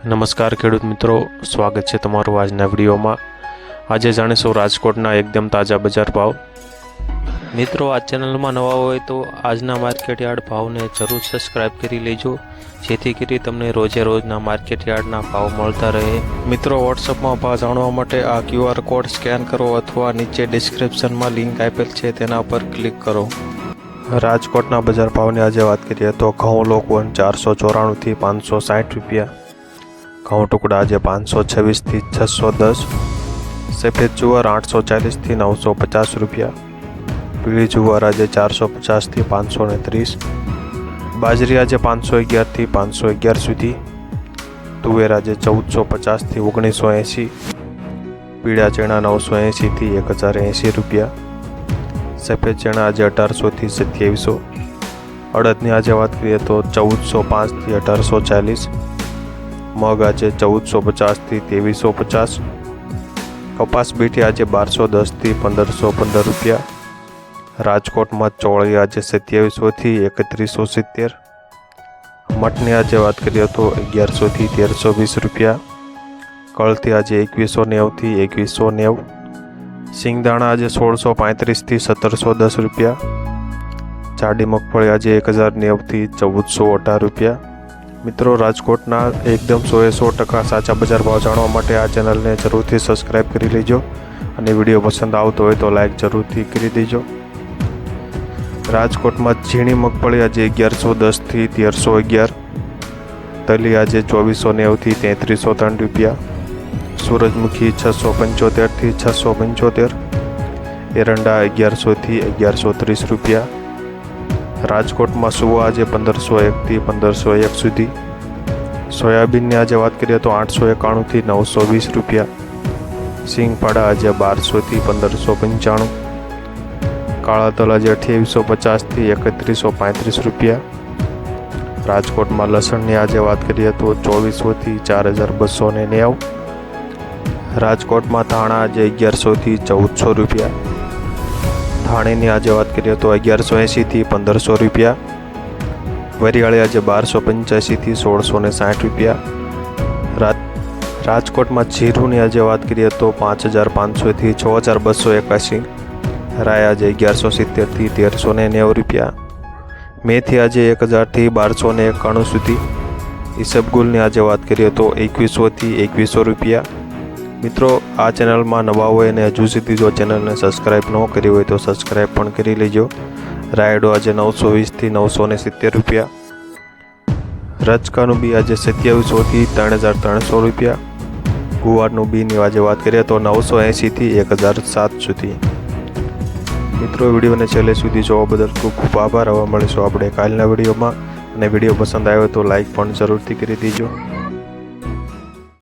નમસ્કાર ખેડૂત મિત્રો, સ્વાગત છે તમારું આજના વિડીયોમાં। આજે જાણીશું રાજકોટના એકદમ તાજા બજાર ભાવ। મિત્રો, આ ચેનલમાં નવા હોય તો આજના માર્કેટ યાર્ડ ભાવને જરૂર સબસ્ક્રાઇબ કરી લેજો, જેથી કરી તમને રોજે રોજના માર્કેટ યાર્ડના ભાવ મળતા રહે। મિત્રો, વોટ્સઅપમાં ભાવ જાણવા માટે આ QR કોડ સ્કેન કરો અથવા નીચે ડિસ્ક્રિપ્શનમાં લિંક આપેલ છે તેના પર ક્લિક કરો। રાજકોટના બજાર ભાવની આજે વાત કરીએ તો ઘઉં લોકવન 494 થી 560 રૂપિયા, ઘઉં ટુકડા આજે 526 થી 610, સફેદ જુવાર 840 થી 950 રૂપિયા, પીળી જુવાર આજે 450 થી 530, બાજરી આજે 511 થી 511 સુધી, તુવેર આજે 1450 થી 1980, પીળા ચણા 980 થી 1080 રૂપિયા, સફેદ ચણા આજે 1800 થી 2700, અડદની આજે વાત કરીએ તો 1405 થી 1840, મગ આજે 1450 થી 2350, કપાસ બીટી આજે 1210 થી 1515 રૂપિયા, રાજકોટમાં ચોળી આજે 2700 થી 3170, મઠની આજે વાત કરીએ તો 1100 થી 1320 રૂપિયા, કળથી આજે 2190 થી 2190, સિંગદાણા આજે 1635 થી 1710 રૂપિયા, જાડી મગફળી આજે 1090 થી 1418 રૂપિયા। મિત્રો, રાજકોટના એકદમ 100% સાચા બજાર ભાવ જાણવા માટે આ ચેનલને જરૂરથી સબસ્ક્રાઇબ કરી લેજો અને વિડીયો પસંદ આવતો હોય તો લાઈક જરૂરથી કરી દેજો। રાજકોટમાં ઝીણી મગફળી આજે 1110 થી 1311, તલી આજે 2490 થી 3303 રૂપિયા, સૂરજમુખી 675 થી 675, એરંડા 1100 થી 1130 રૂપિયા, રાજકોટમાં સુવા આજે 1501 થી 1501 સુધી, સોયાબીનની આજે વાત કરીએ તો 891 થી 920 રૂપિયા, સિંગફાડા આજે 1200 થી 1595, કાળા તલ આજે 2850 થી 3135 રૂપિયા, રાજકોટમાં લસણની આજે વાત કરીએ તો 2400 થી 4290, રાજકોટમાં ધાણા આજે 1100 થી 1400 રૂપિયા, ધાણીની આજે વાત કરીએ તો 1180 થી 1500 રૂપિયા, વરિયાળી આજે 1285 થી 1660 રૂપિયા, રાજકોટમાં જીરુની આજે વાત કરીએ તો 5500 થી 6281, રાય આજે 1170 થી 1390 રૂપિયા, મેથી આજે 1000 થી 1291 સુધી, ઈસબગુલની આજે વાત કરીએ તો 2100 થી 2100 રૂપિયા। મિત્રો, આ ચેનલમાં નવા હોય અને હજુ સુધી જો ચેનલને સબસ્ક્રાઇબ ન કરી હોય તો સબસ્ક્રાઇબ પણ કરી લેજો। રાયડો આજે 920 થી 970 રૂપિયા, રચકાનું બી આજે 2700 થી 3300 રૂપિયા, ગુવારનું બીની આજે વાત કરીએ તો 980 થી 1007 સુધી। મિત્રો, વિડીયોને છેલ્લે સુધી જોવા બદલ ખૂબ ખૂબ આભાર। હવે મળીશું આપણે કાલના વિડીયોમાં, અને વિડીયો પસંદ આવ્યો તો લાઈક પણ જરૂરથી કરી દેજો।